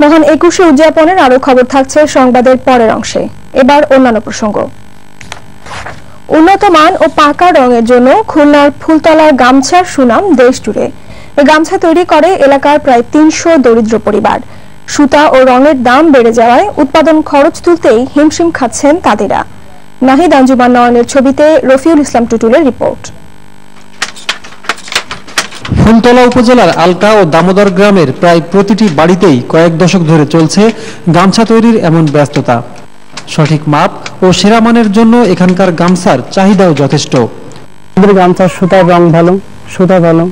মহান ২১শে উদযাপনের আরো খবর থাকছে সংবাদের পরের অংশে। এবার অন্যান্য প্রসঙ্গ। উন্নত মান ও পাকা রঙের জন্য খুলনার ফুলতলার গামছার সুনাম দেশ জুড়ে। এই গামছা তৈরি করে এলাকার প্রায় ৩০০ দরিদ্র পরিবার। সুতা ও রঙের দাম বেড়ে যাওয়ায় উৎপাদন খরচ তুলতেই হিমশিম খাচ্ছেন তাঁতিরা। নাহিদ আঞ্জুমান নয়নের ছবিতে রফিউল ইসলাম টুটুলের রিপোর্ট। ফুলতলা উপজেলার আলকা ও দামোদর গ্রামের প্রায় প্রতিটি বাড়িতেই কয়েক দশক ধরে চলছে গামছা তৈরির এমন ব্যস্ততা। সঠিক মাপ ও সেরা মানের জন্য এখানকার গামছার চাহিদাও যথেষ্ট। আমাদের গামছার সুতার রং ভালো, সুতা ভালো,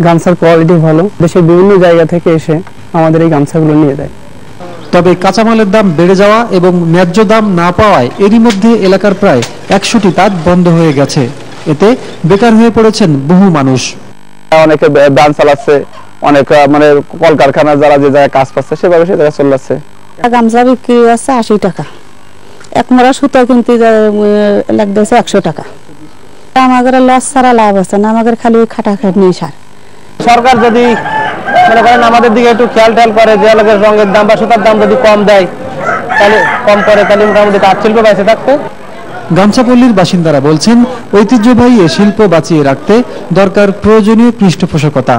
গামছার কোয়ালিটি ভালো। দেশের বিভিন্ন জায়গা থেকে এসে আমাদের এই গামছাগুলো নিয়ে যায়। তবে কাঁচামালের দাম বেড়ে যাওয়া এবং ন্যায্য দাম না পাওয়ায় এরই মধ্যে এলাকার প্রায় ১০০টি তাঁত বন্ধ হয়ে গেছে। এতে বেকার হয়ে পড়েছেন বহু মানুষ। অনেকে ব্যান চালাচ্ছে, অনেক মানে কলকারখানা যারা যে জায়গায় কাজ করছে সেভাবে সে জায়গায় চলছে। গামছা বিক্রি আছে ৮০ টাকা, এক মোড়া সুতা কিনতে লাগতেছে ১০০ টাকা। আমাদের লস ছাড়া লাভ আছে না, আমাদের খালি খাটাখাটনি সার। সরকার যদি মনে করেন আমাদের দিকে একটু খেয়াল করে, যে এলাকার রঙের দাম বা সুতার দাম যদি কম দেয়, তাহলে কম করে, তাহলে মোটামুটি তাঁত শিল্প বেঁচে থাকবে। গামছাপল্লীর বাসিন্দারা বলছেন, ঐতিহ্যবাহী এ শিল্প বাঁচিয়ে রাখতে দরকার প্রয়োজনীয় পৃষ্ঠপোষকতা।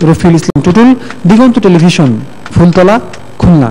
রফিউল ইসলাম টুটুল, দিগন্ত টেলিভিশন, ফুলতলা, খুলনা।